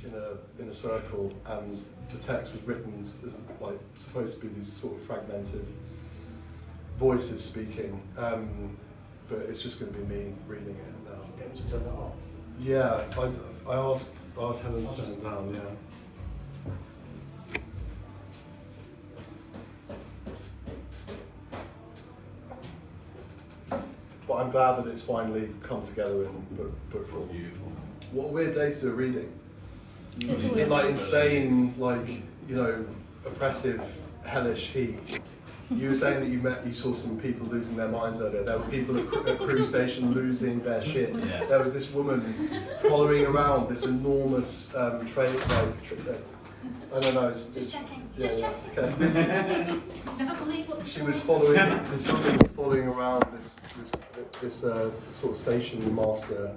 in a circle, and the text was written as like supposed to be these sort of fragmented voices speaking, but it's just going to be me reading it now. Get them to turn that off. Yeah, I asked Helen to turn it down. Yeah. But I'm glad that it's finally come together in book form. Beautiful. What a weird day to do a reading. Mm. In like insane, like, you know, oppressive, hellish heat. You were saying that you saw some people losing their minds earlier. There were people at Crew Station losing their shit. Yeah. There was this woman following around this enormous train. I don't know. Just checking. Yeah, Just yeah. checking. Okay. Never believe what She was following this woman was following around this sort of station master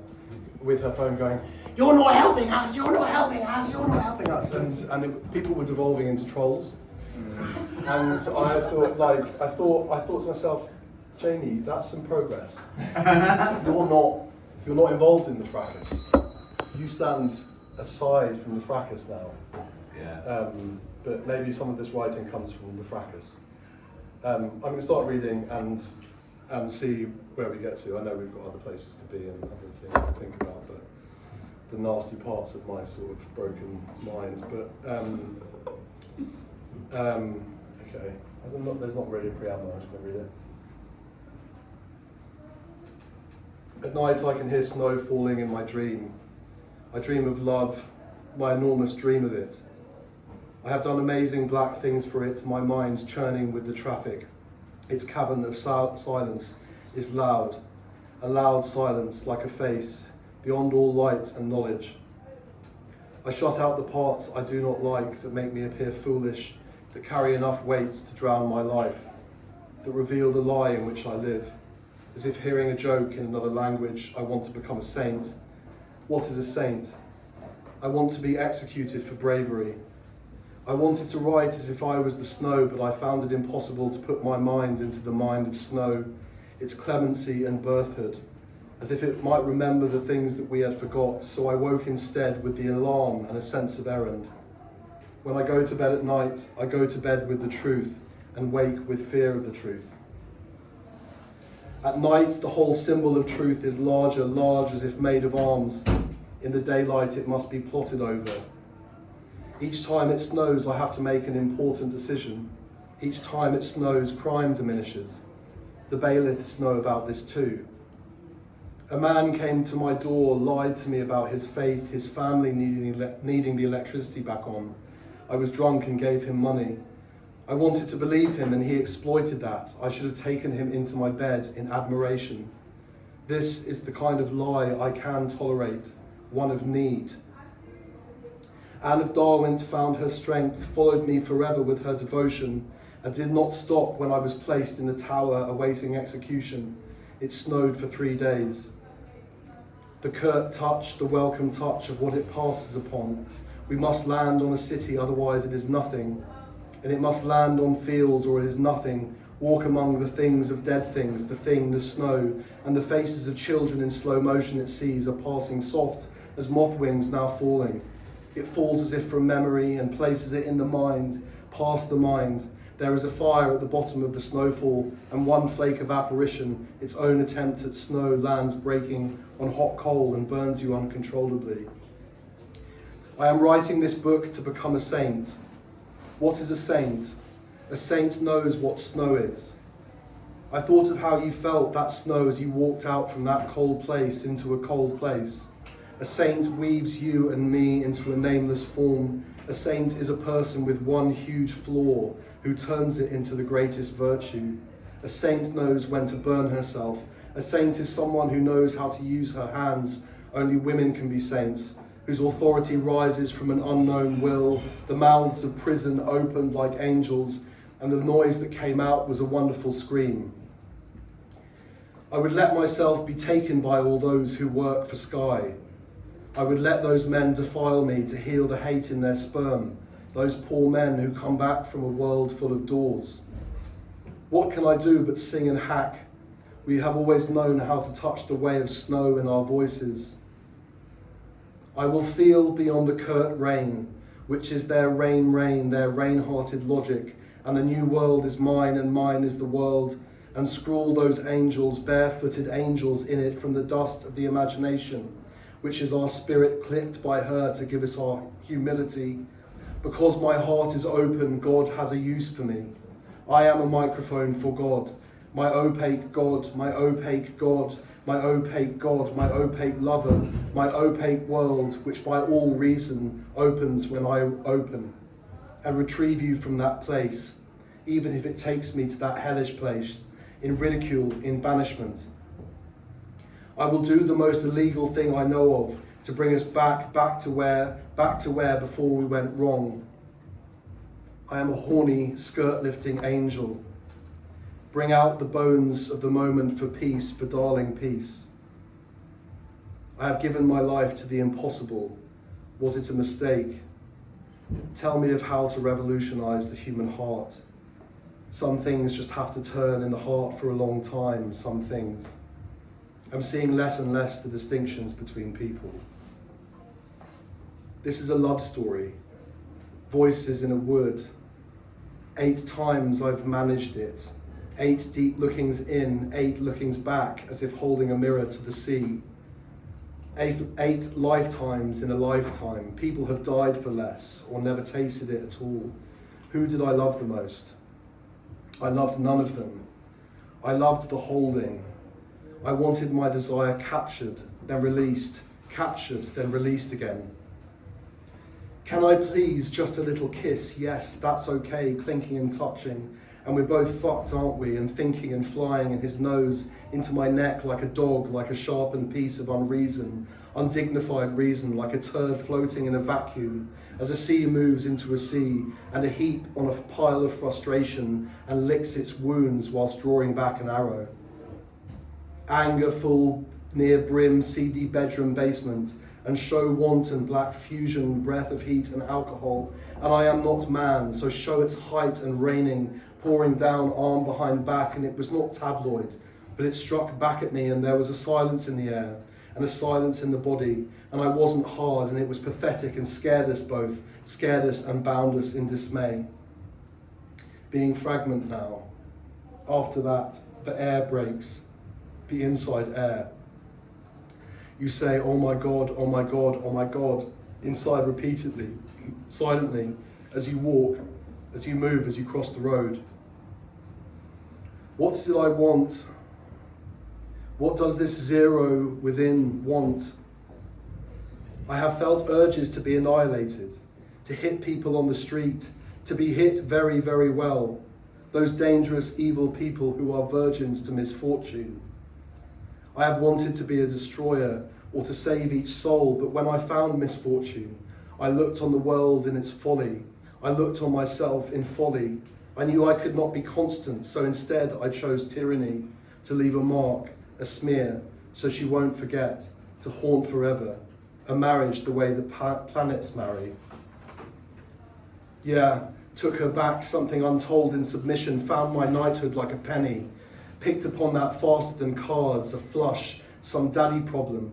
with her phone going, "You're not helping us. You're not helping us. You're not helping us." And people were devolving into trolls. And I thought to myself, Jamie, that's some progress. You're not involved in the fracas. You stand aside from the fracas now. Yeah. But maybe some of this writing comes from the fracas. I'm going to start reading and see where we get to. I know we've got other places to be and other things to think about, but the nasty parts of my sort of broken mind. But okay, there's not really a preamble. I'm just going to read it. At night, I can hear snow falling in my dream. I dream of love, my enormous dream of it. I have done amazing black things for it, my mind churning with the traffic. Its cavern of silence is loud, a loud silence like a face, beyond all light and knowledge. I shut out the parts I do not like that make me appear foolish, that carry enough weight to drown my life, that reveal the lie in which I live. As if hearing a joke in another language, I want to become a saint. What is a saint? I want to be executed for bravery. I wanted to write as if I was the snow, but I found it impossible to put my mind into the mind of snow, its clemency and birthhood, as if it might remember the things that we had forgot, so I woke instead with the alarm and a sense of errand. When I go to bed at night, I go to bed with the truth and wake with fear of the truth. At night, the whole symbol of truth is large as if made of arms. In the daylight, it must be plotted over. Each time it snows, I have to make an important decision. Each time it snows, crime diminishes. The bailiffs know about this too. A man came to my door, lied to me about his faith, his family needing the electricity back on. I was drunk and gave him money. I wanted to believe him and he exploited that. I should have taken him into my bed in admiration. This is the kind of lie I can tolerate, one of need. Anne of Darwin found her strength, followed me forever with her devotion, and did not stop when I was placed in the tower awaiting execution. It snowed for 3 days. The curt touch, the welcome touch of what it passes upon. We must land on a city, otherwise it is nothing. And it must land on fields or it is nothing. Walk among the things of dead things, the thing, the snow, and the faces of children in slow motion it sees are passing soft as moth wings now falling. It falls as if from memory and places it in the mind, past the mind. There is a fire at the bottom of the snowfall, and one flake of apparition, its own attempt at snow, lands breaking on hot coal and burns you uncontrollably. I am writing this book to become a saint. What is a saint? A saint knows what snow is. I thought of how you felt that snow as you walked out from that cold place into a cold place. A saint weaves you and me into a nameless form. A saint is a person with one huge flaw who turns it into the greatest virtue. A saint knows when to burn herself. A saint is someone who knows how to use her hands. Only women can be saints, whose authority rises from an unknown will. The mouths of prison opened like angels, and the noise that came out was a wonderful scream. I would let myself be taken by all those who work for Sky. I would let those men defile me to heal the hate in their sperm, those poor men who come back from a world full of doors. What can I do but sing and hack? We have always known how to touch the way of snow in our voices. I will feel beyond the curt rain, which is their rain, their rain-hearted logic, and the new world is mine and mine is the world, and scrawl those angels, barefooted angels in it from the dust of the imagination, which is our spirit clipped by her to give us our humility. Because my heart is open, God has a use for me. I am a microphone for God, my opaque God, my opaque God, my opaque God, my opaque lover, my opaque world, which by all reason opens when I open, and retrieve you from that place, even if it takes me to that hellish place, in ridicule, in banishment. I will do the most illegal thing I know of to bring us back to where before we went wrong. I am a horny, skirt-lifting angel. Bring out the bones of the moment for peace, for darling peace. I have given my life to the impossible. Was it a mistake? Tell me of how to revolutionize the human heart. Some things just have to turn in the heart for a long time, some things. I'm seeing less and less the distinctions between people. This is a love story. Voices in a wood. 8 times I've managed it. 8 deep lookings in, 8 lookings back, as if holding a mirror to the sea. 8 lifetimes in a lifetime. People have died for less, or never tasted it at all. Who did I love the most? I loved none of them. I loved the holding. I wanted my desire captured, then released, captured, then released again. Can I please just a little kiss? Yes, that's okay, clinking and touching. And we're both fucked, aren't we? And thinking and flying in his nose into my neck like a dog, like a sharpened piece of unreason, undignified reason, like a turd floating in a vacuum, as a sea moves into a sea, and a heap on a pile of frustration, and licks its wounds whilst drawing back an arrow. Anger full, near brim, seedy bedroom basement, and show wanton black fusion, breath of heat and alcohol, and I am not man, so show its height and raining, pouring down arm behind back, and it was not tabloid, but it struck back at me, and there was a silence in the air, and a silence in the body, and I wasn't hard, and it was pathetic and scared us both, scared us and bound us in dismay. Being fragment now. After that, the air breaks, the inside air. You say, oh my God, oh my God, oh my God, inside repeatedly, silently, as you walk, as you move, as you cross the road. What did I want? What does this zero within want? I have felt urges to be annihilated, to hit people on the street, to be hit very, very well. Those dangerous, evil people who are virgins to misfortune. I have wanted to be a destroyer or to save each soul, but when I found misfortune, I looked on the world in its folly. I looked on myself in folly. I knew I could not be constant, so instead I chose tyranny, to leave a mark, a smear, so she won't forget, to haunt forever, a marriage the way the planets marry. Yeah, took her back, something untold in submission, found my knighthood like a penny, picked upon that faster than cards, a flush, some daddy problem.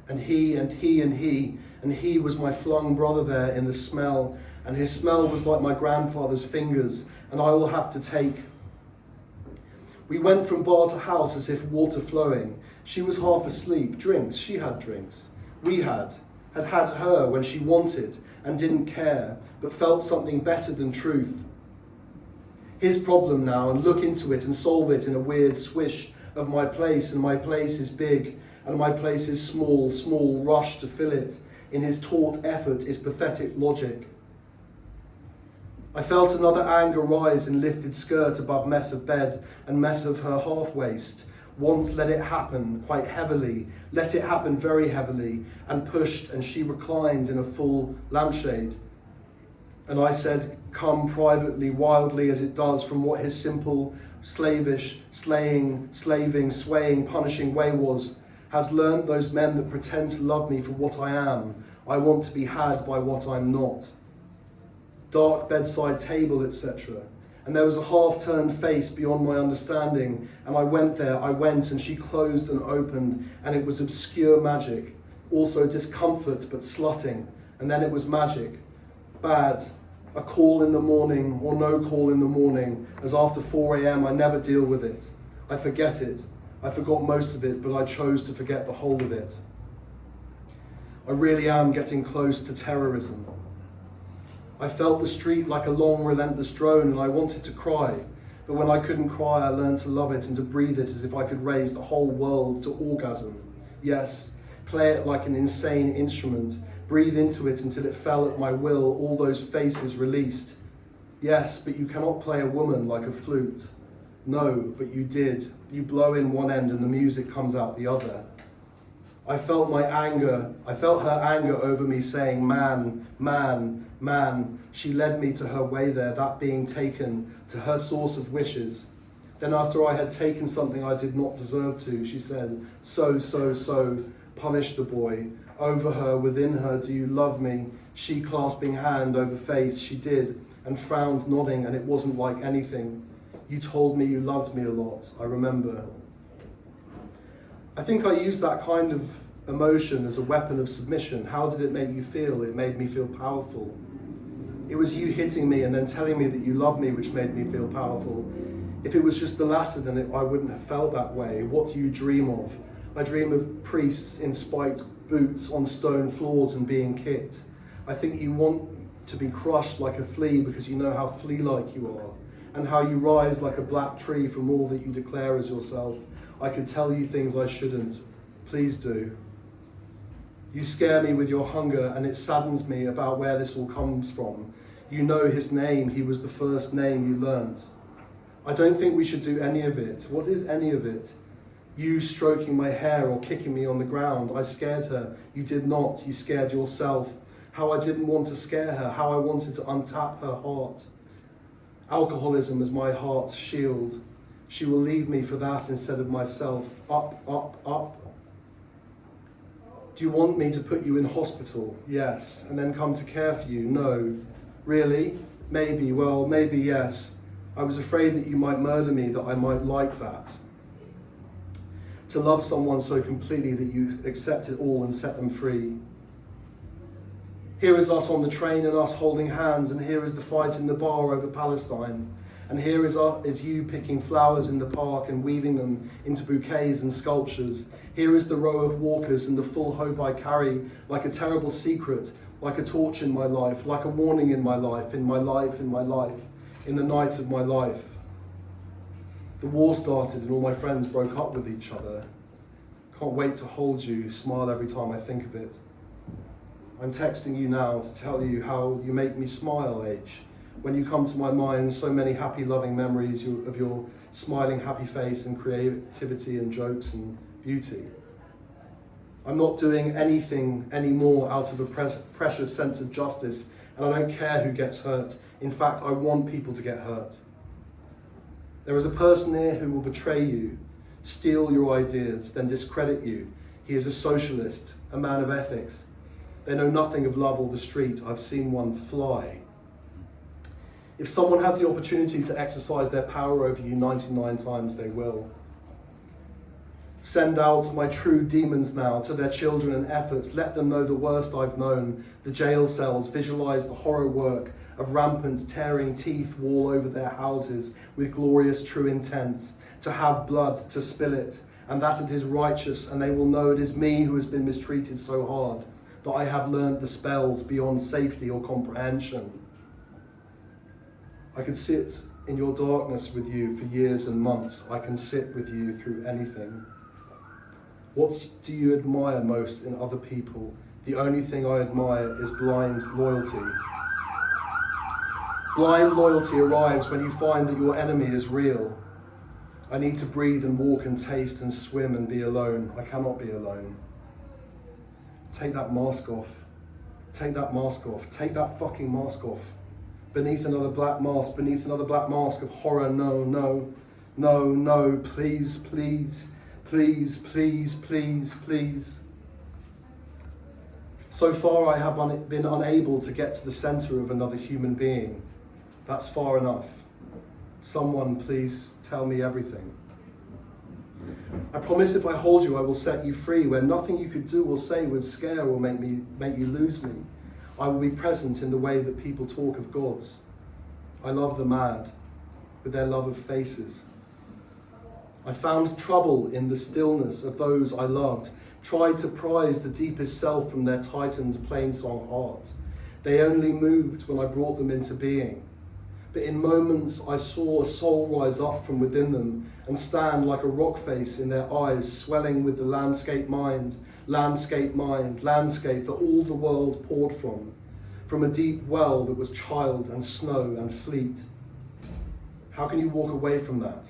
And he, and he, and he, and he was my flung brother there in the smell, and his smell was like my grandfather's fingers, and I will have to take. We went from bar to house as if water flowing. She was half asleep, drinks, she had drinks. We had her when she wanted and didn't care, but felt something better than truth. His problem now, and look into it and solve it in a weird swish of my place, and my place is big, and my place is small, small rush to fill it. In his taut effort is pathetic logic. I felt another anger rise in lifted skirt above mess of bed and mess of her half waist. Once let it happen quite heavily, let it happen very heavily, and pushed, and she reclined in a full lampshade. And I said, come privately, wildly as it does from what his simple, slavish, slaving, swaying, punishing way was, has learnt those men that pretend to love me for what I am. I want to be had by what I'm not. Dark bedside table, etc. And there was a half-turned face beyond my understanding, and I went, and she closed and opened, and it was obscure magic. Also discomfort but slutting, and then it was magic. Bad. A call in the morning or no call in the morning, as after 4 a.m. I never deal with it. I forget it. I forgot most of it, but I chose to forget the whole of it. I really am getting close to terrorism. I felt the street like a long, relentless drone, and I wanted to cry. But when I couldn't cry, I learned to love it and to breathe it as if I could raise the whole world to orgasm. Yes, play it like an insane instrument. Breathe into it until it fell at my will, all those faces released. Yes, but you cannot play a woman like a flute. No, but you did. You blow in one end and the music comes out the other. I felt her anger over me saying, man, man, man. She led me to her way there, that being taken to her source of wishes. Then after I had taken something I did not deserve to, she said, so, punish the boy. Over her, within her, do you love me? She clasping hand over face, she did, and frowned nodding, and it wasn't like anything. You told me you loved me a lot, I remember. I think I used that kind of emotion as a weapon of submission. How did it make you feel? It made me feel powerful. It was you hitting me and then telling me that you love me which made me feel powerful. If it was just the latter, then I wouldn't have felt that way. What do you dream of? I dream of priests in spiked boots on stone floors and being kicked. I think you want to be crushed like a flea because you know how flea-like you are, and how you rise like a black tree from all that you declare as yourself. I could tell you things I shouldn't. Please do. You scare me with your hunger, and it saddens me about where this all comes from. You know his name. He was the first name you learnt. I don't think we should do any of it. What is any of it? You stroking my hair or kicking me on the ground. I scared her. You did not. You scared yourself. How I didn't want to scare her. How I wanted to untap her heart. Alcoholism is my heart's shield. She will leave me for that instead of myself. Up, up, up. Do you want me to put you in hospital? Yes. And then come to care for you? No. Really? Maybe. Well, maybe yes. I was afraid that you might murder me, that I might like that. To love someone so completely that you accept it all and set them free. Here is us on the train and us holding hands, and here is the fight in the bar over Palestine. And here is you picking flowers in the park and weaving them into bouquets and sculptures. Here is the row of walkers and the full hope I carry, like a terrible secret, like a torch in my life, like a warning in my life, in my life, in my life, in the night of my life. The war started and all my friends broke up with each other. Can't wait to hold you, smile every time I think of it. I'm texting you now to tell you how you make me smile, H. When you come to my mind, so many happy, loving memories of your smiling, happy face and creativity and jokes and beauty. I'm not doing anything anymore out of a precious sense of justice, and I don't care who gets hurt. In fact, I want people to get hurt. There is a person here who will betray you, steal your ideas, then discredit you. He is a socialist, a man of ethics. They know nothing of love or the street. I've seen one fly. If someone has the opportunity to exercise their power over you 99 times, they will. Send out my true demons now to their children and efforts. Let them know the worst I've known, the jail cells. Visualize the horror work of rampant tearing teeth wall over their houses with glorious true intent, to have blood, to spill it, and that it is righteous, and they will know it is me who has been mistreated so hard, that I have learned the spells beyond safety or comprehension. I could sit in your darkness with you for years and months. I can sit with you through anything. What do you admire most in other people? The only thing I admire is blind loyalty. Blind loyalty arrives when you find that your enemy is real. I need to breathe and walk and taste and swim and be alone. I cannot be alone. Take that mask off. Take that mask off. Take that fucking mask off. Beneath another black mask of horror. No, no, no, no, please, please, please, please, please, please. So far I have been unable to get to the center of another human being. That's far enough. Someone please tell me everything. I promise if I hold you, I will set you free, where nothing you could do or say would scare or make you lose me. I will be present in the way that people talk of gods. I love the mad with their love of faces. I found trouble in the stillness of those I loved, tried to prize the deepest self from their Titan's plainsong heart. They only moved when I brought them into being. But in moments I saw a soul rise up from within them and stand like a rock face in their eyes, swelling with the landscape that all the world poured from a deep well that was child and snow and fleet. How can you walk away from that,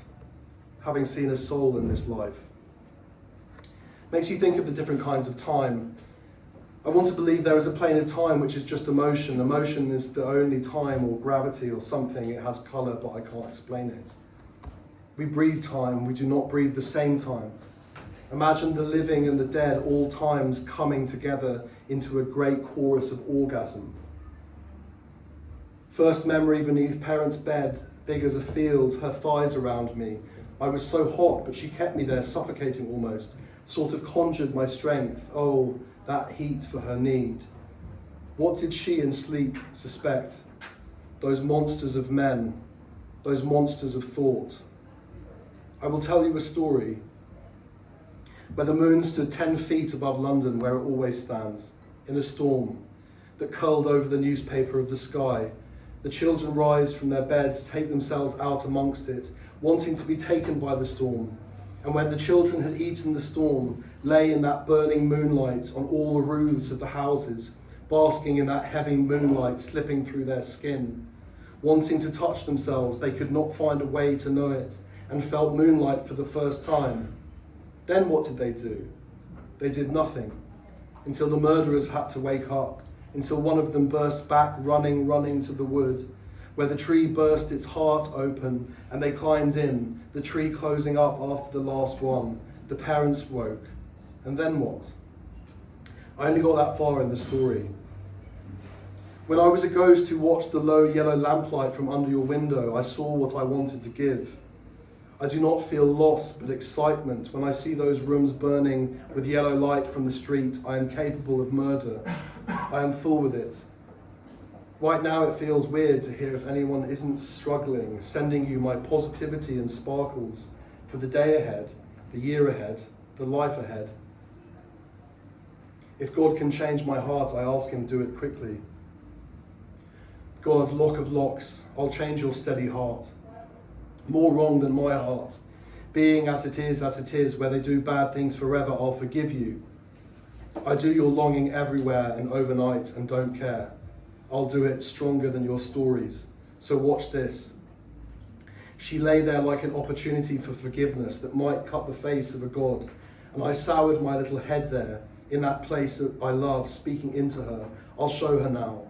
having seen a soul in this life? Makes you think of the different kinds of time. I want to believe there is a plane of time which is just emotion. Emotion is the only time or gravity or something. It has colour, but I can't explain it. We breathe time, we do not breathe the same time. Imagine the living and the dead all times coming together into a great chorus of orgasm. First memory beneath parents' bed, big as a field, her thighs around me. I was so hot, but she kept me there, suffocating almost, sort of conjured my strength. Oh, that heat for her need. What did she in sleep suspect? Those monsters of men, those monsters of thought. I will tell you a story where the moon stood 10 feet above London, where it always stands, in a storm that curled over the newspaper of the sky. The children rise from their beds, take themselves out amongst it, wanting to be taken by the storm. And when the children had eaten the storm, lay in that burning moonlight on all the roofs of the houses, basking in that heavy moonlight slipping through their skin. Wanting to touch themselves, they could not find a way to know it, and felt moonlight for the first time. Then what did they do? They did nothing, until the murderers had to wake up, until one of them burst back running to the wood, where the tree burst its heart open and they climbed in, the tree closing up after the last one. The parents woke. And then what? I only got that far in the story. When I was a ghost who watched the low yellow lamplight from under your window, I saw what I wanted to give. I do not feel loss, but excitement. When I see those rooms burning with yellow light from the street, I am capable of murder. I am full with it. Right now it feels weird to hear if anyone isn't struggling, sending you my positivity and sparkles for the day ahead, the year ahead, the life ahead. If God can change my heart, I ask him do it quickly. God, lock of locks, I'll change your steady heart. More wrong than my heart. Being as it is, where they do bad things forever, I'll forgive you. I do your longing everywhere and overnight and don't care. I'll do it stronger than your stories. So watch this. She lay there like an opportunity for forgiveness that might cut the face of a god. And I soured my little head there in that place that I love, speaking into her. I'll show her now.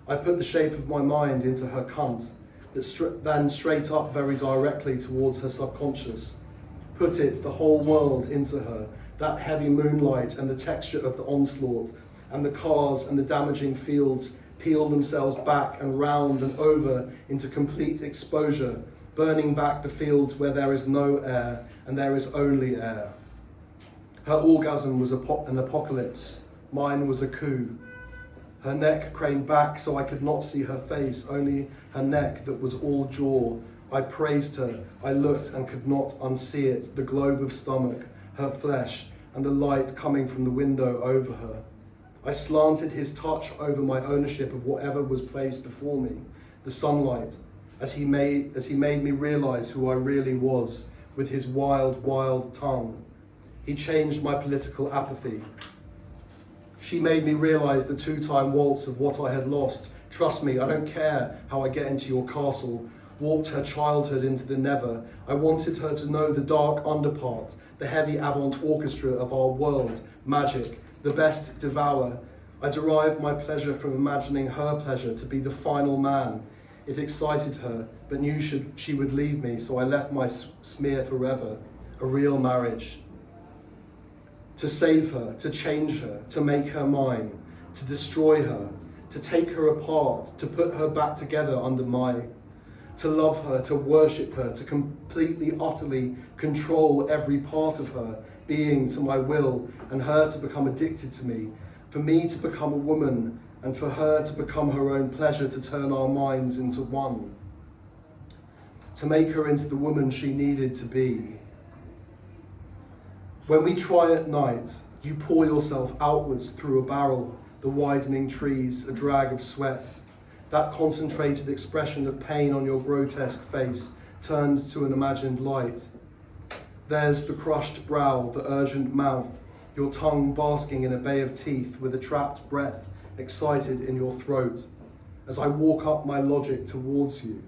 I put the shape of my mind into her cunt, that then straight up very directly towards her subconscious. Put it, the whole world, into her, that heavy moonlight and the texture of the onslaught, and the cars and the damaging fields peel themselves back and round and over into complete exposure, burning back the fields where there is no air and there is only air. Her orgasm was an apocalypse, mine was a coup. Her neck craned back so I could not see her face, only her neck that was all jaw. I praised her, I looked and could not unsee it, the globe of stomach, her flesh, and the light coming from the window over her. I slanted his touch over my ownership of whatever was placed before me, the sunlight, as he made me realize who I really was with his wild, wild tongue. He changed my political apathy. She made me realize the two-time waltz of what I had lost. Trust me, I don't care how I get into your castle. Walked her childhood into the never. I wanted her to know the dark underpart, the heavy avant orchestra of our world, magic, the best devour. I derived my pleasure from imagining her pleasure to be the final man. It excited her, but knew she would leave me, so I left my smear forever, a real marriage. To save her, to change her, to make her mine, to destroy her, to take her apart, to put her back together under my, to love her, to worship her, to completely, utterly control every part of her being to my will, and her to become addicted to me, for me to become a woman, and for her to become her own pleasure, to turn our minds into one, to make her into the woman she needed to be. When we try at night, you pour yourself outwards through a barrel, the widening trees, a drag of sweat. That concentrated expression of pain on your grotesque face turns to an imagined light. There's the crushed brow, the urgent mouth, your tongue basking in a bay of teeth with a trapped breath excited in your throat. As I walk up my logic towards you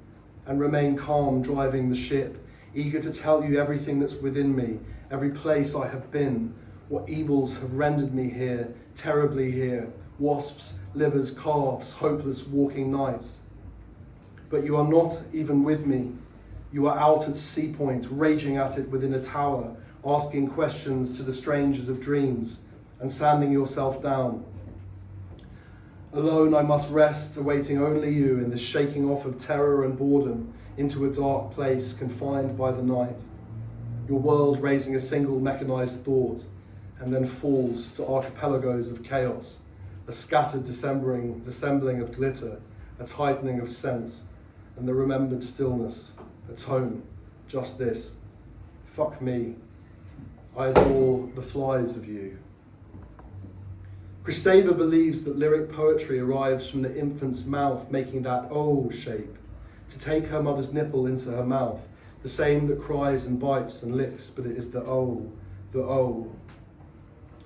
and remain calm driving the ship, eager to tell you everything that's within me, every place I have been, what evils have rendered me here, terribly here, wasps, livers, calves, hopeless walking nights. But you are not even with me. You are out at Sea Point, raging at it within a tower, asking questions to the strangers of dreams and sanding yourself down. Alone I must rest, awaiting only you in this shaking off of terror and boredom into a dark place confined by the night. Your world raising a single mechanized thought and then falls to archipelagos of chaos, a scattered dissembling of glitter, a tightening of sense, and the remembered stillness, a tone, just this. Fuck me. I adore the flies of you. Kristeva believes that lyric poetry arrives from the infant's mouth making that O shape, to take her mother's nipple into her mouth, the same that cries and bites and licks, but it is the O, the O.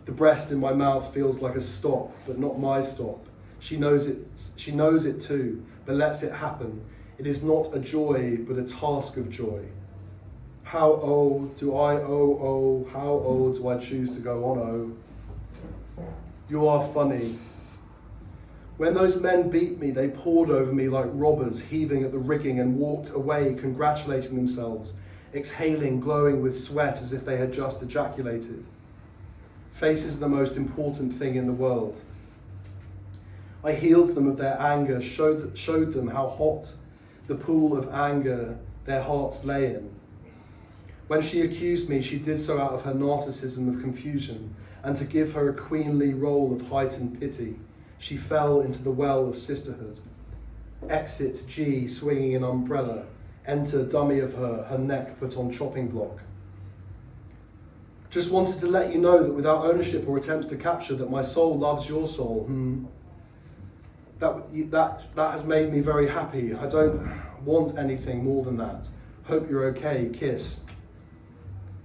The breast in my mouth feels like a stop, but not my stop. She knows it too, but lets it happen. It is not a joy, but a task of joy. How do I choose to go on You are funny. When those men beat me, they poured over me like robbers, heaving at the rigging, and walked away, congratulating themselves, exhaling, glowing with sweat as if they had just ejaculated. Faces are the most important thing in the world. I healed them of their anger, showed them how hot the pool of anger their hearts lay in. When she accused me, she did so out of her narcissism of confusion, and to give her a queenly role of heightened pity, she fell into the well of sisterhood. Exit G, swinging an umbrella. Enter dummy of her neck put on chopping block. Just wanted to let you know that without ownership or attempts to capture, that my soul loves your soul. That has made me very happy. I don't want anything more than that. Hope you're okay, kiss.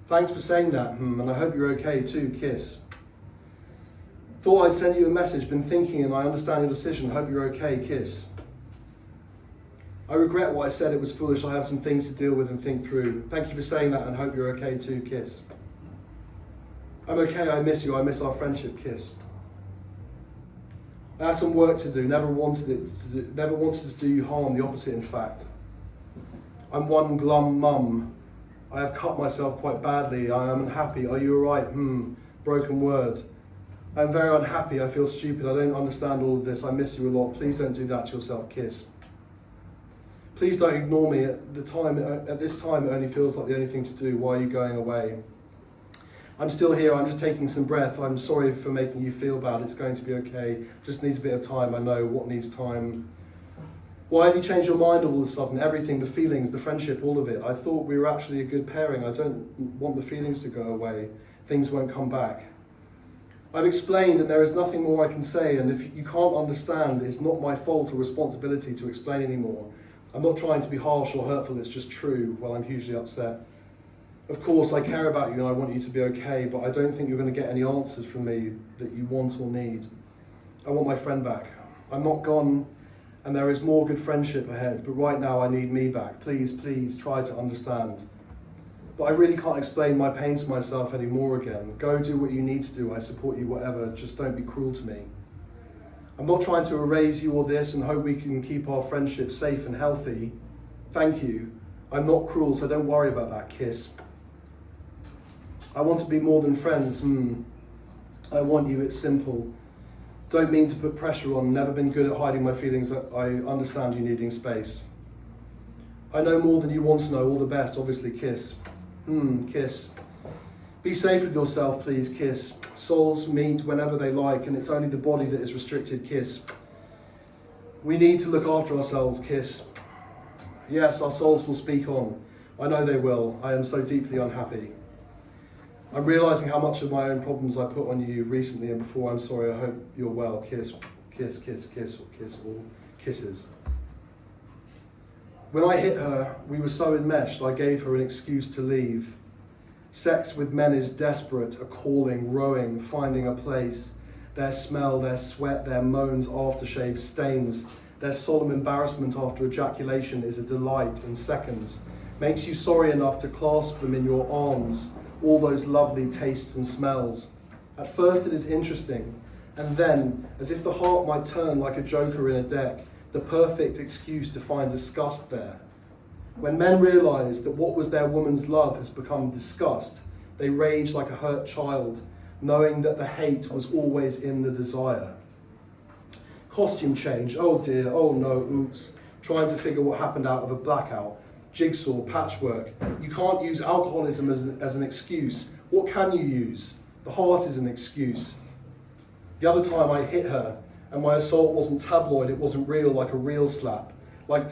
Thanks for saying that, and I hope you're okay too, kiss. Thought I'd send you a message, been thinking and I understand your decision, hope you're okay, kiss. I regret what I said, it was foolish, I have some things to deal with and think through. Thank you for saying that and hope you're okay too, kiss. I'm okay, I miss you, I miss our friendship, kiss. I had some work to do, never wanted to do you harm, the opposite in fact. I'm one glum mum. I have cut myself quite badly, I am unhappy, are you alright? Broken word. I'm very unhappy, I feel stupid, I don't understand all of this, I miss you a lot, please don't do that to yourself, kiss. Please don't ignore me, at this time it only feels like the only thing to do, why are you going away? I'm still here, I'm just taking some breath, I'm sorry for making you feel bad, it's going to be okay, just needs a bit of time, I know what needs time. Why have you changed your mind all of a sudden? Everything, the feelings, the friendship, all of it. I thought we were actually a good pairing, I don't want the feelings to go away, things won't come back. I've explained and there is nothing more I can say, and if you can't understand, it's not my fault or responsibility to explain anymore. I'm not trying to be harsh or hurtful, it's just true while I'm hugely upset. Of course, I care about you and I want you to be okay, but I don't think you're going to get any answers from me that you want or need. I want my friend back. I'm not gone and there is more good friendship ahead, but right now I need me back. Please, please try to understand. But I really can't explain my pain to myself anymore again. Go do what you need to do, I support you, whatever, just don't be cruel to me. I'm not trying to erase you or this and hope we can keep our friendship safe and healthy. Thank you. I'm not cruel, so don't worry about that, kiss. I want to be more than friends, I want you, it's simple. Don't mean to put pressure on, never been good at hiding my feelings, I understand you needing space. I know more than you want to know. All the best, obviously, kiss. Kiss. Be safe with yourself, please, kiss. Souls meet whenever they like, and it's only the body that is restricted, kiss. We need to look after ourselves, kiss. Yes, our souls will speak on. I know they will. I am so deeply unhappy. I'm realising how much of my own problems I put on you recently and before. I'm sorry, I hope you're well. Kiss, kiss, kiss, kiss, or kiss, all kisses. When I hit her, we were so enmeshed, I gave her an excuse to leave. Sex with men is desperate, a calling, rowing, finding a place. Their smell, their sweat, their moans, aftershave, stains. Their solemn embarrassment after ejaculation is a delight in seconds. Makes you sorry enough to clasp them in your arms. All those lovely tastes and smells. At first it is interesting, and then, as if the heart might turn like a joker in a deck, the perfect excuse to find disgust there. When men realise that what was their woman's love has become disgust, they rage like a hurt child, knowing that the hate was always in the desire. Costume change, oh dear, oh no, oops. Trying to figure what happened out of a blackout. Jigsaw, patchwork. You can't use alcoholism as an excuse. What can you use? The heart is an excuse. The other time I hit her, and my assault wasn't tabloid, it wasn't real, like a real slap. Like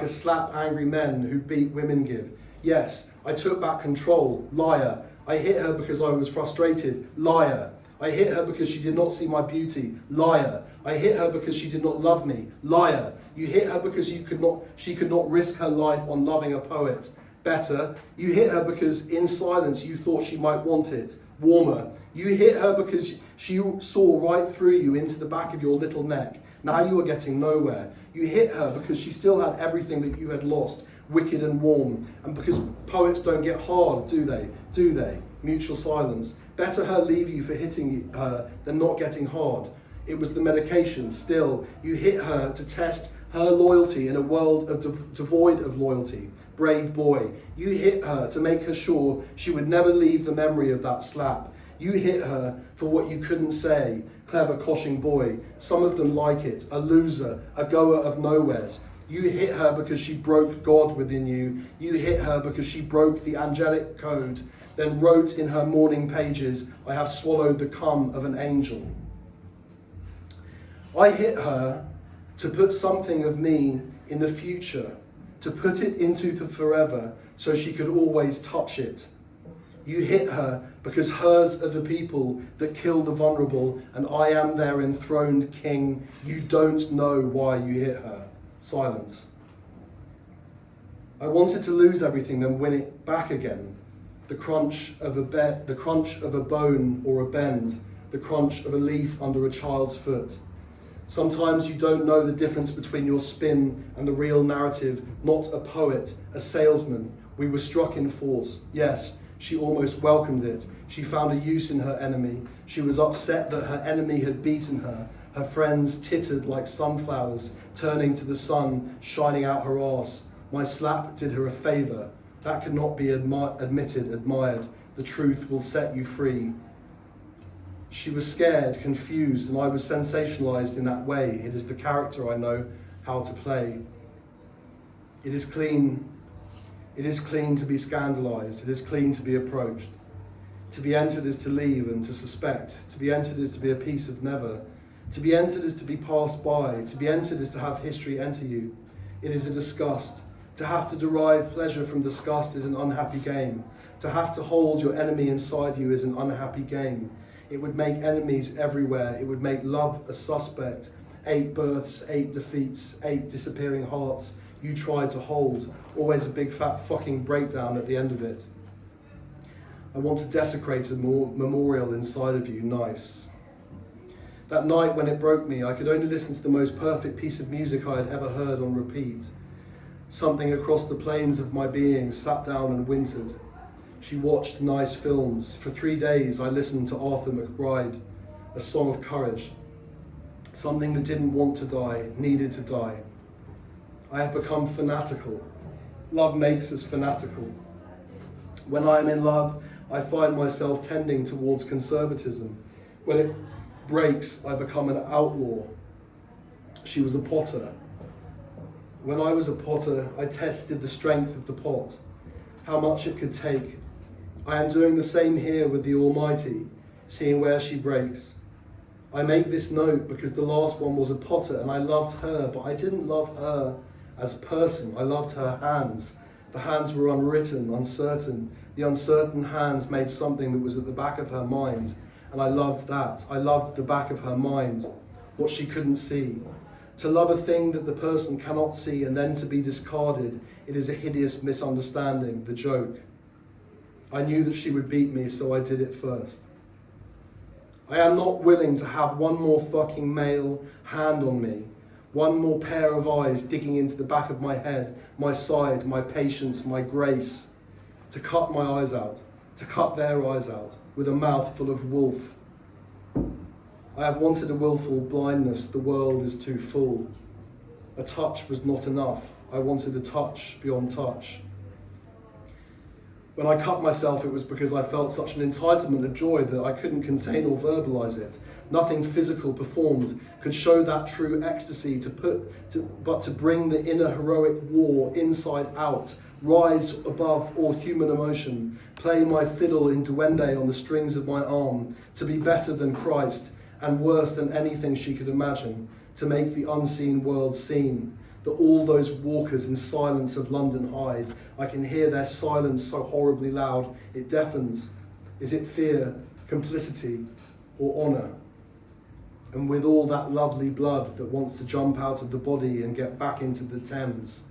a slap angry men who beat women give. Yes, I took back control, liar. I hit her because I was frustrated, liar. I hit her because she did not see my beauty, liar. I hit her because she did not love me, liar. You hit her because she could not risk her life on loving a poet. Better, you hit her because in silence you thought she might want it. Warmer, you hit her because she saw right through you into the back of your little neck. Now you are getting nowhere. You hit her because she still had everything that you had lost, wicked and warm. And because poets don't get hard, do they? Do they? Mutual silence. Better her leave you for hitting her than not getting hard. It was the medication. Still, you hit her to test her loyalty in a world devoid of loyalty. Brave boy. You hit her to make her sure she would never leave the memory of that slap. You hit her for what you couldn't say. Clever coshing boy. Some of them like it. A loser. A goer of nowheres. You hit her because she broke God within you. You hit her because she broke the angelic code, then wrote in her morning pages, I have swallowed the cum of an angel. I hit her to put something of me in the future, to put it into the forever so she could always touch it. You hit her because hers are the people that kill the vulnerable and I am their enthroned king. You don't know why you hit her. Silence. I wanted to lose everything then win it back again. The crunch of a bone or a bend, the crunch of a leaf under a child's foot. Sometimes you don't know the difference between your spin and the real narrative, not a poet, a salesman. We were struck in force. Yes, she almost welcomed it. She found a use in her enemy. She was upset that her enemy had beaten her. Her friends tittered like sunflowers, turning to the sun, shining out her arse. My slap did her a favour. That could not be admired. The truth will set you free. She was scared, confused, and I was sensationalized in that way. It is the character I know how to play. It is clean. It is clean to be scandalized. It is clean to be approached. To be entered is to leave and to suspect. To be entered is to be a piece of never. To be entered is to be passed by. To be entered is to have history enter you. It is a disgust. To have to derive pleasure from disgust is an unhappy game. To have to hold your enemy inside you is an unhappy game. It would make enemies everywhere. It would make love a suspect. 8 births, 8 defeats, 8 disappearing hearts you tried to hold. Always a big fat fucking breakdown at the end of it. I want to desecrate a memorial inside of you, nice. That night when it broke me, I could only listen to the most perfect piece of music I had ever heard on repeat. Something across the plains of my being sat down and wintered. She watched nice films. For 3 days I listened to Arthur McBride, A Song of Courage. Something that didn't want to die, needed to die. I have become fanatical. Love makes us fanatical. When I am in love, I find myself tending towards conservatism. When it breaks, I become an outlaw. She was a potter. When I was a potter, I tested the strength of the pot, how much it could take. I am doing the same here with the Almighty, seeing where she breaks. I make this note because the last one was a potter and I loved her, but I didn't love her as a person. I loved her hands. The hands were unwritten, uncertain. The uncertain hands made something that was at the back of her mind, and I loved that. I loved the back of her mind, what she couldn't see. To love a thing that the person cannot see and then to be discarded, it is a hideous misunderstanding, the joke. I knew that she would beat me, so I did it first. I am not willing to have one more fucking male hand on me, one more pair of eyes digging into the back of my head, my side, my patience, my grace, to cut my eyes out, to cut their eyes out, with a mouth full of wolf. I have wanted a willful blindness, the world is too full. A touch was not enough, I wanted a touch beyond touch. When I cut myself, it was because I felt such an entitlement of joy that I couldn't contain or verbalize it. Nothing physical performed could show that true ecstasy, but to bring the inner heroic war inside out, rise above all human emotion, play my fiddle in duende on the strings of my arm, to be better than Christ and worse than anything she could imagine, to make the unseen world seen. That all those walkers in silence of London hide. I can hear their silence so horribly loud, it deafens. Is it fear, complicity, or honour? And with all that lovely blood that wants to jump out of the body and get back into the Thames.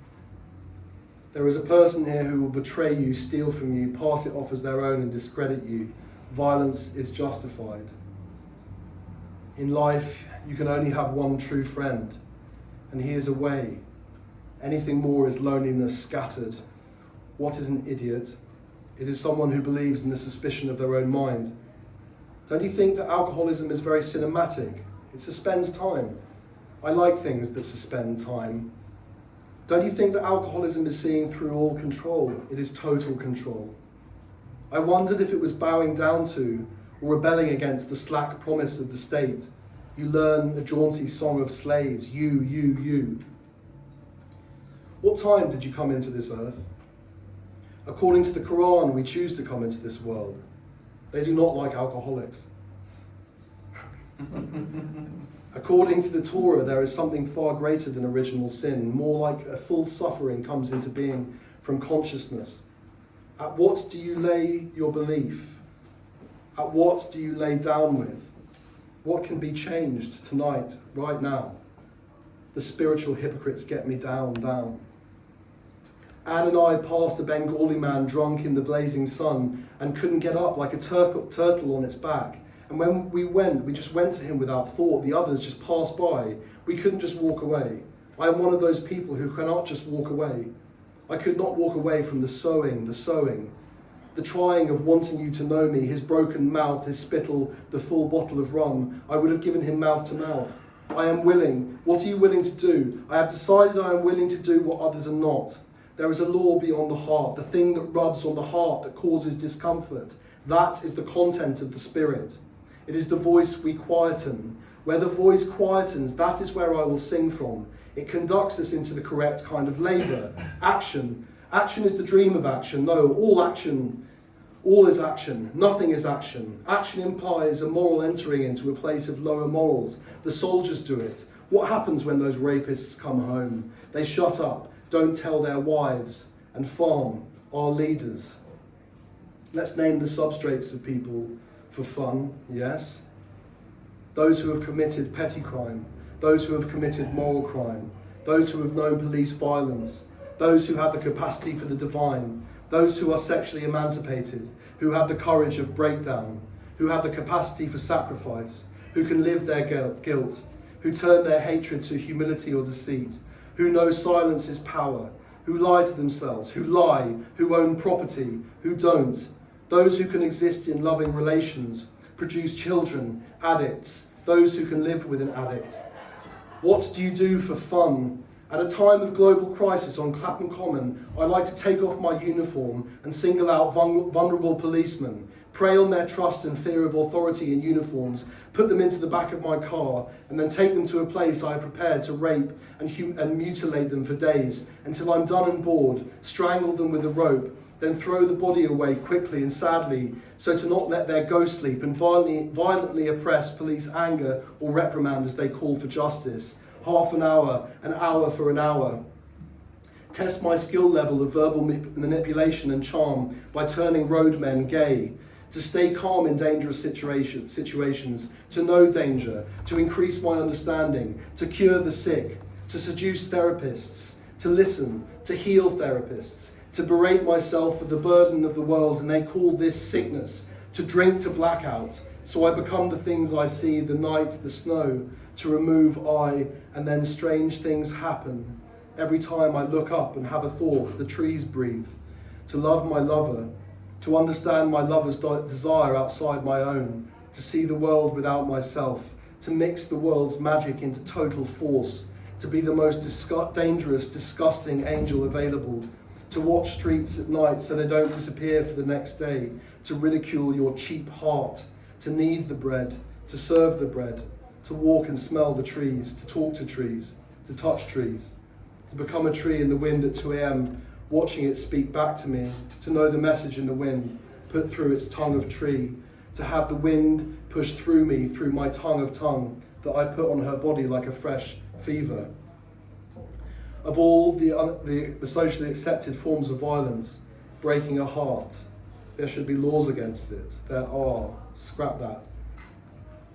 There is a person here who will betray you, steal from you, pass it off as their own and discredit you. Violence is justified. In life, you can only have one true friend, and he is away. Anything more is loneliness scattered. What is an idiot? It is someone who believes in the suspicion of their own mind. Don't you think that alcoholism is very cinematic? It suspends time. I like things that suspend time. Don't you think that alcoholism is seeing through all control? It is total control. I wondered if it was bowing down to or rebelling against the slack promise of the state. You learn a jaunty song of slaves, you. What time did you come into this earth? According to the Quran, we choose to come into this world. They do not like alcoholics. According to the Torah, there is something far greater than original sin. More like a full suffering comes into being from consciousness. At what do you lay your belief? At what do you lay down with? What can be changed tonight, right now? The spiritual hypocrites get me down. Anne and I passed a Bengali man drunk in the blazing sun and couldn't get up, like a turtle on its back. And when we just went to him without thought. The others just passed by. We couldn't just walk away. I am one of those people who cannot just walk away. I could not walk away from the sowing, the trying of wanting you to know me, his broken mouth, his spittle, the full bottle of rum. I would have given him mouth to mouth. I am willing. What are you willing to do? I have decided I am willing to do what others are not. There is a law beyond the heart, the thing that rubs on the heart that causes discomfort. That is the content of the spirit. It is the voice we quieten. Where the voice quietens, that is where I will sing from. It conducts us into the correct kind of labour. Action. Action is the dream of action. No, all is action. Nothing is action. Action implies a moral entering into a place of lower morals. The soldiers do it. What happens when those rapists come home? They shut up, don't tell their wives, and farm our leaders. Let's name the substrates of people for fun, yes? Those who have committed petty crime, those who have committed moral crime, those who have known police violence, those who have the capacity for the divine, those who are sexually emancipated, who have the courage of breakdown, who have the capacity for sacrifice, who can live their guilt, who turn their hatred to humility or deceit, who know silence is power, who lie to themselves, who lie, who own property, who don't, those who can exist in loving relations, produce children, addicts, those who can live with an addict. What do you do for fun? At a time of global crisis on Clapham Common, I like to take off my uniform and single out vulnerable policemen, prey on their trust and fear of authority in uniforms, put them into the back of my car, and then take them to a place I have prepared to rape and mutilate them for days, until I'm done and bored, strangle them with a rope, then throw the body away quickly and sadly, so to not let their ghost sleep, and violently oppress police anger or reprimand as they call for justice. Half an hour for an hour. Test my skill level of verbal manipulation and charm by turning roadmen gay. To stay calm in dangerous situations, to know danger, to increase my understanding, to cure the sick, to seduce therapists, to listen, to heal therapists, to berate myself for the burden of the world, and they call this sickness, to drink to blackout, so I become the things I see, the night, the snow, to remove I, and then strange things happen. Every time I look up and have a thought, the trees breathe, to love my lover, to understand my lover's desire outside my own, to see the world without myself, to mix the world's magic into total force, to be the most dangerous, disgusting angel available, to watch streets at night so they don't disappear for the next day, to ridicule your cheap heart, to knead the bread, to serve the bread, to walk and smell the trees, to talk to trees, to touch trees, to become a tree in the wind at 2 a.m, watching it speak back to me, to know the message in the wind, put through its tongue of tree, to have the wind push through me, through my tongue of tongue, that I put on her body like a fresh fever. Of all the socially accepted forms of violence, breaking a heart, there should be laws against it. There are. Scrap that.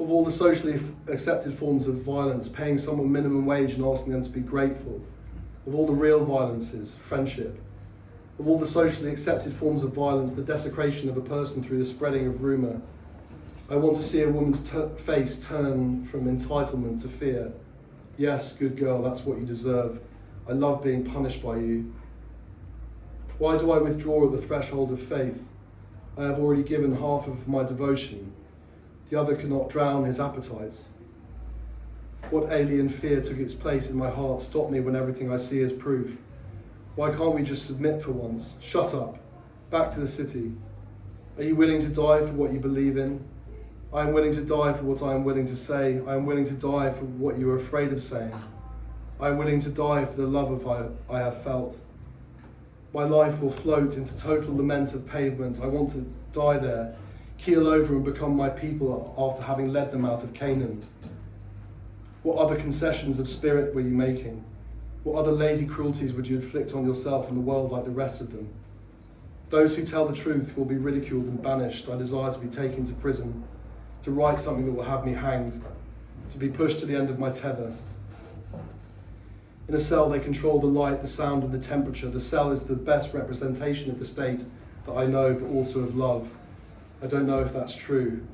Of all the socially accepted forms of violence, paying someone minimum wage and asking them to be grateful. Of all the real violences, friendship. Of all the socially accepted forms of violence, the desecration of a person through the spreading of rumour. I want to see a woman's face turn from entitlement to fear. Yes, good girl, that's what you deserve. I love being punished by you. Why do I withdraw at the threshold of faith? I have already given half of my devotion. The other cannot drown his appetites. What alien fear took its place in my heart stopped me when everything I see is proof? Why can't we just submit for once? Shut up. Back to the city. Are you willing to die for what you believe in? I am willing to die for what I am willing to say. I am willing to die for what you are afraid of saying. I am willing to die for the love I have felt. My life will float into total lament of pavement. I want to die there, keel over and become my people after having led them out of Canaan. What other concessions of spirit were you making? What other lazy cruelties would you inflict on yourself and the world like the rest of them? Those who tell the truth will be ridiculed and banished. I desire to be taken to prison, to write something that will have me hanged, to be pushed to the end of my tether. In a cell, they control the light, the sound, and the temperature. The cell is the best representation of the state that I know, but also of love. I don't know if that's true.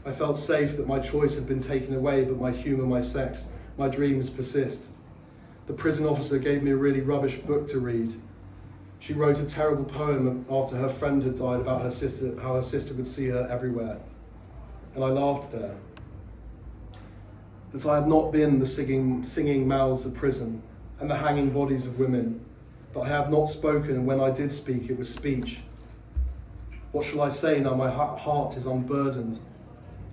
I felt safe that my choice had been taken away, but my humour, my sex, my dreams persist. The prison officer gave me a really rubbish book to read. She wrote a terrible poem after her friend had died about her sister, how her sister would see her everywhere. And I laughed there. That I had not been the singing mouths of prison and the hanging bodies of women. That I have not spoken, and when I did speak, it was speech. What shall I say now my heart is unburdened?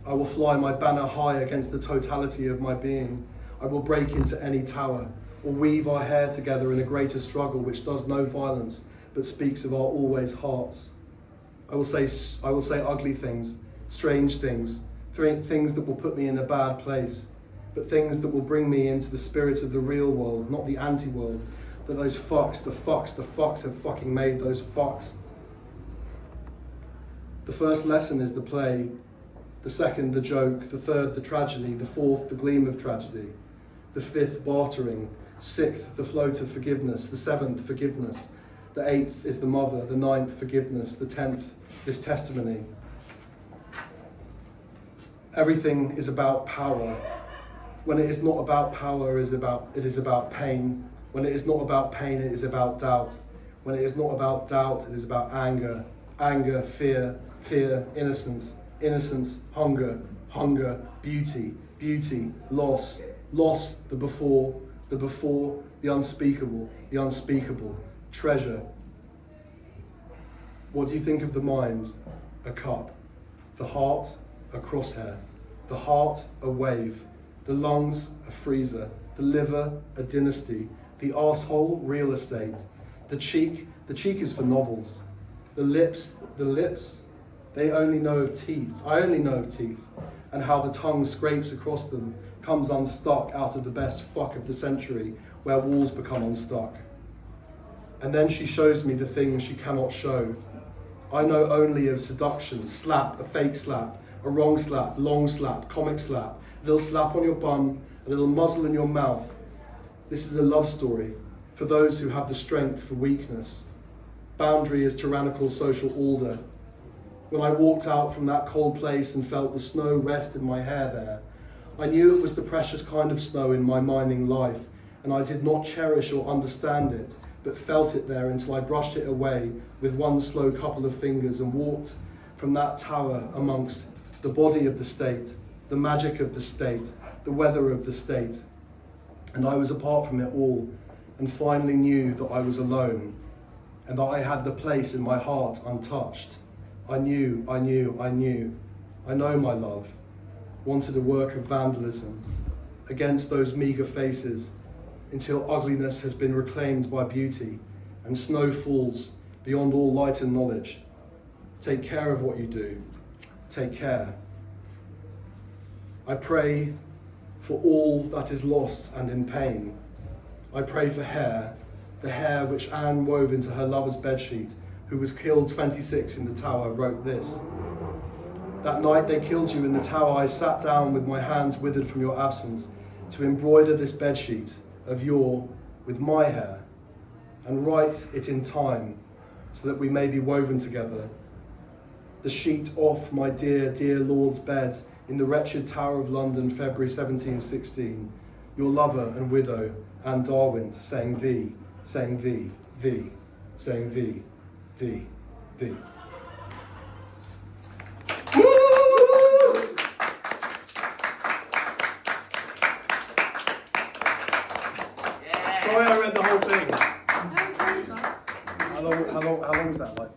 I will fly my banner high against the totality of my being. I will break into any tower, or weave our hair together in a greater struggle which does no violence, but speaks of our always hearts. I will say ugly things, strange things, things that will put me in a bad place, but things that will bring me into the spirit of the real world, not the anti-world, that those fucks have fucking made, those fucks. The first lesson is the play, the second the joke, the third the tragedy, the fourth the gleam of tragedy, the fifth bartering, sixth the float of forgiveness, the seventh forgiveness, the eighth is the mother, the ninth forgiveness, the 10th is testimony. Everything is about power. When it is not about power, it is about pain. When it is not about pain, it is about doubt. When it is not about doubt, it is about anger. Anger, fear, innocence, hunger, beauty, loss, the before, the unspeakable, treasure. What do you think of the mind? a cup, the heart, a crosshair, the heart, a wave, the lungs, a freezer, the liver, a dynasty, the arsehole, real estate, the cheek is for novels, the lips, they only know of teeth, I only know of teeth, and how the tongue scrapes across them, comes unstuck out of the best fuck of the century, where walls become unstuck. And then she shows me the things she cannot show. I know only of seduction, slap, a fake slap, a wrong slap, long slap, comic slap, a little slap on your bum, a little muzzle in your mouth. This is a love story for those who have the strength for weakness. Boundary is tyrannical social order. When I walked out from that cold place and felt the snow rest in my hair there, I knew it was the precious kind of snow in my mining life, and I did not cherish or understand it, but felt it there until I brushed it away with one slow couple of fingers and walked from that tower amongst the body of the state, the magic of the state, the weather of the state. And I was apart from it all, and finally knew that I was alone, and that I had the place in my heart untouched. I knew. I know my love wanted a work of vandalism against those meagre faces until ugliness has been reclaimed by beauty and snow falls beyond all light and knowledge. Take care of what you do. Take care. I pray for all that is lost and in pain. I pray for hair, the hair which Anne wove into her lover's bedsheet, who was killed 26 in the tower, wrote this. That night they killed you in the tower, I sat down with my hands withered from your absence to embroider this bedsheet of with my hair and write it in time so that we may be woven together. The sheet off my dear, dear Lord's bed in the wretched Tower of London, February 1716, your lover and widow, Anne Darwin, saying thee, saying thee, thee, saying thee, thee, thee. Sorry I read the whole thing. That was really good. How long is that? Like